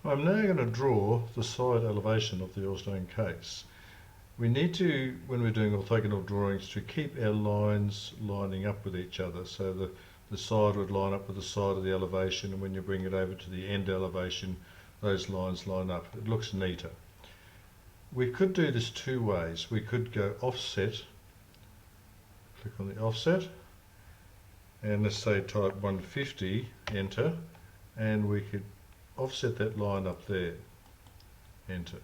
I'm now going to draw the side elevation of the Oilstone case. We need to, when we're doing orthogonal drawings, to keep our lines lining up with each other. So the side would line up with the side of the elevation, and when you bring it over to the end elevation, those lines line up. It looks neater. We could do this two ways. We could go offset, click on the offset, and let's say type 150, enter, and we could offset that line up there, enter.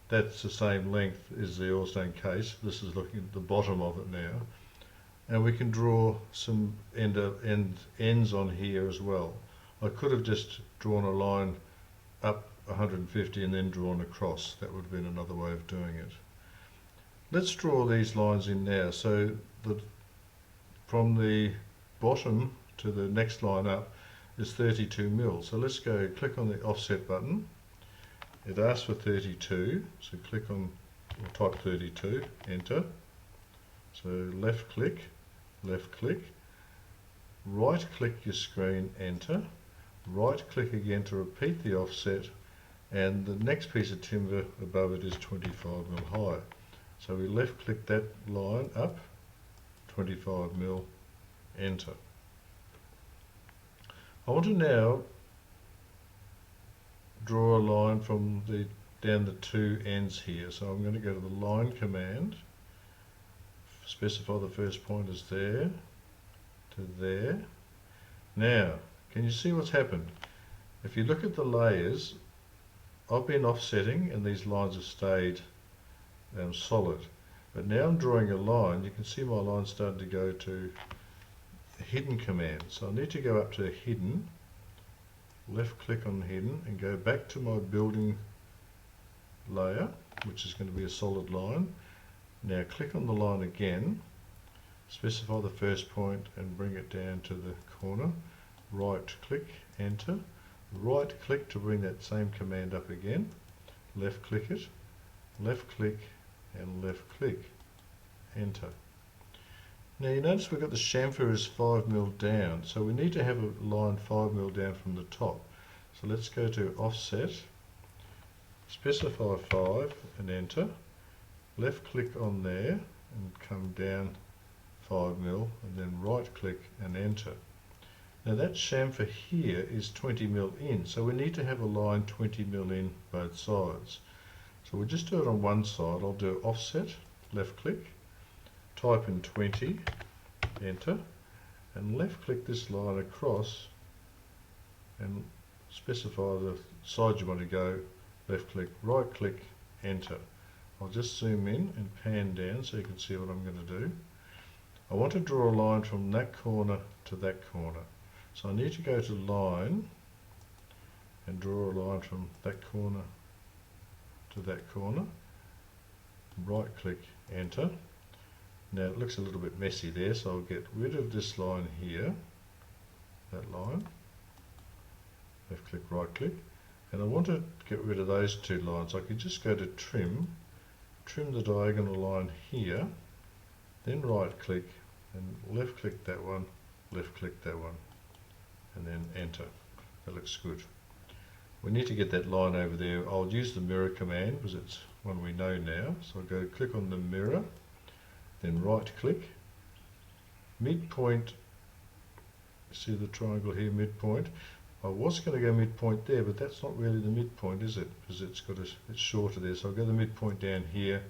That's the same length as the Oilstone case. This is looking at the bottom of it now. And we can draw some ends on here as well. I could have just drawn a line up 150 and then drawn across. That would have been another way of doing it. Let's draw these lines in now. So from the bottom to the next line up is 32 mil. So let's go click on the offset button. It asks for 32, so click on or type 32, enter. So left click, right click your screen, enter, right click again to repeat the offset, and the next piece of timber above it is 25 mil high. So we left click that line up, 25 mil, enter. I want to now draw a line from down the two ends here. So I'm going to go to the line command, specify the first point is there to there. Now, can you see what's happened? If you look at the layers, I've been offsetting and these lines have stayed solid. But now I'm drawing a line. You can see my line starting to go to the hidden command. So I need to go up to hidden, left click on hidden, and go back to my building layer, which is going to be a solid line. Now click on the line again, specify the first point and bring it down to the corner, right click, enter, right click to bring that same command up again, left click it, left click and left click, enter. Now you notice we've got the chamfer is 5 mil down, so we need to have a line 5 mil down from the top. So let's go to offset, specify 5 and enter, left click on there and come down 5 mil and then right click and enter. Now that chamfer here is 20 mil in, so we need to have a line 20 mil in both sides. So we'll just do it on one side. I'll do offset, left click, type in 20, enter, and left click this line across and specify the side you want to go, left click, right click, enter. I'll just zoom in and pan down so you can see what I'm going to do. I want to draw a line from that corner to that corner. So I need to go to line and draw a line from that corner to that corner, right click, enter. Now it looks a little bit messy there, so I'll get rid of this line here, that line, left click, right click, and I want to get rid of those two lines. I could just go to trim the diagonal line here, then right click and left click that one, left click that one, and then enter. That looks good. We need to get that line over there. I'll use the mirror command because it's one we know now. So I'll go click on the mirror, then right click, midpoint, see the triangle here, midpoint. I was going to go midpoint there, but that's not really the midpoint, is it? Because it's shorter there. So I'll go the midpoint down here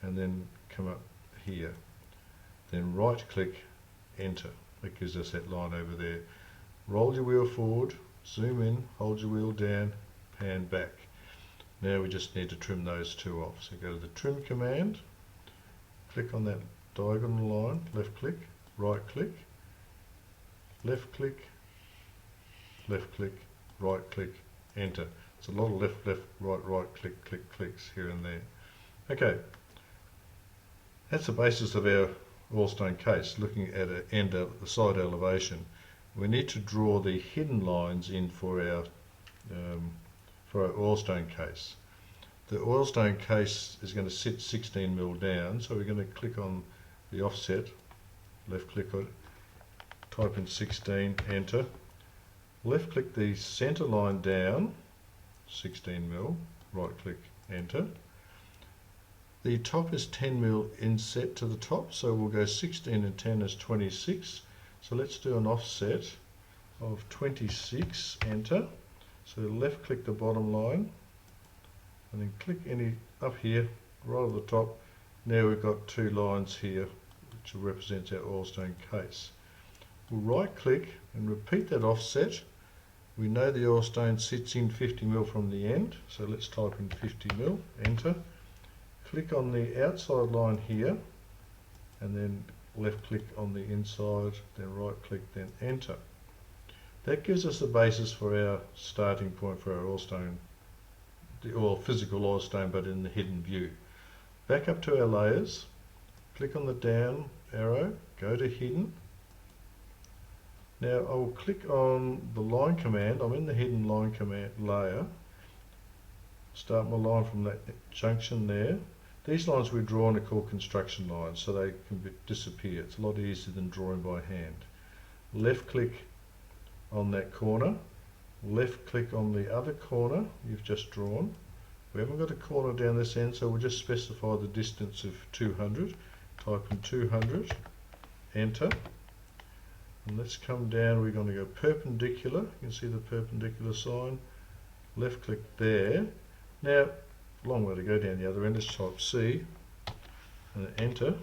and then come up here. Then right click, enter. That gives us that line over there. Roll your wheel forward, zoom in, hold your wheel down, pan back. Now we just need to trim those two off. So go to the trim command, click on that diagonal line, left click, right click, left click, left click, right click, enter. It's a lot of left, left, right, right, click, click, clicks here and there. Okay, that's the basis of our Oilstone case, looking at the side elevation. We need to draw the hidden lines in for our Oilstone case. The Oilstone case is going to sit 16 mil down, so we're going to click on the offset, left click on it, type in 16, enter, left click the center line down, 16mm, right click, enter. The top is 10mm inset to the top, so we'll go 16 and 10 is 26. So let's do an offset of 26, enter. So left click the bottom line and then click any up here, right at the top. Now we've got two lines here which represents our oilstone case. We'll right click and repeat that offset. We know the oilstone sits in 50mm from the end, so let's type in 50mm, enter. Click on the outside line here and then left click on the inside, then right click, then enter. That gives us the basis for our starting point for our oilstone, or physical oilstone, but in the hidden view. Back up to our layers, click on the down arrow, go to hidden. Now I will click on the line command. I'm in the hidden line command layer. Start my line from that junction there. These lines we're drawing are called construction lines, so they can disappear. It's a lot easier than drawing by hand. Left click on that corner, left click on the other corner you've just drawn. We haven't got a corner down this end, so we'll just specify the distance of 200. Type in 200, enter. And let's come down, we're going to go perpendicular. You can see the perpendicular sign. Left click there. Now, long way to go down the other end. Let's type C and enter,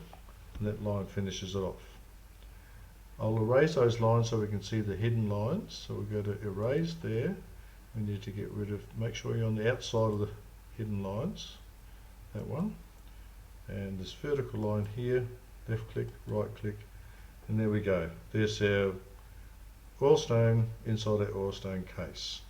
and that line finishes it off. I'll erase those lines so we can see the hidden lines. So we'll go to erase there. We need to get rid of, make sure you're on the outside of the hidden lines, that one. And this vertical line here, left click, right click, and there we go. There's our oilstone inside our oilstone case.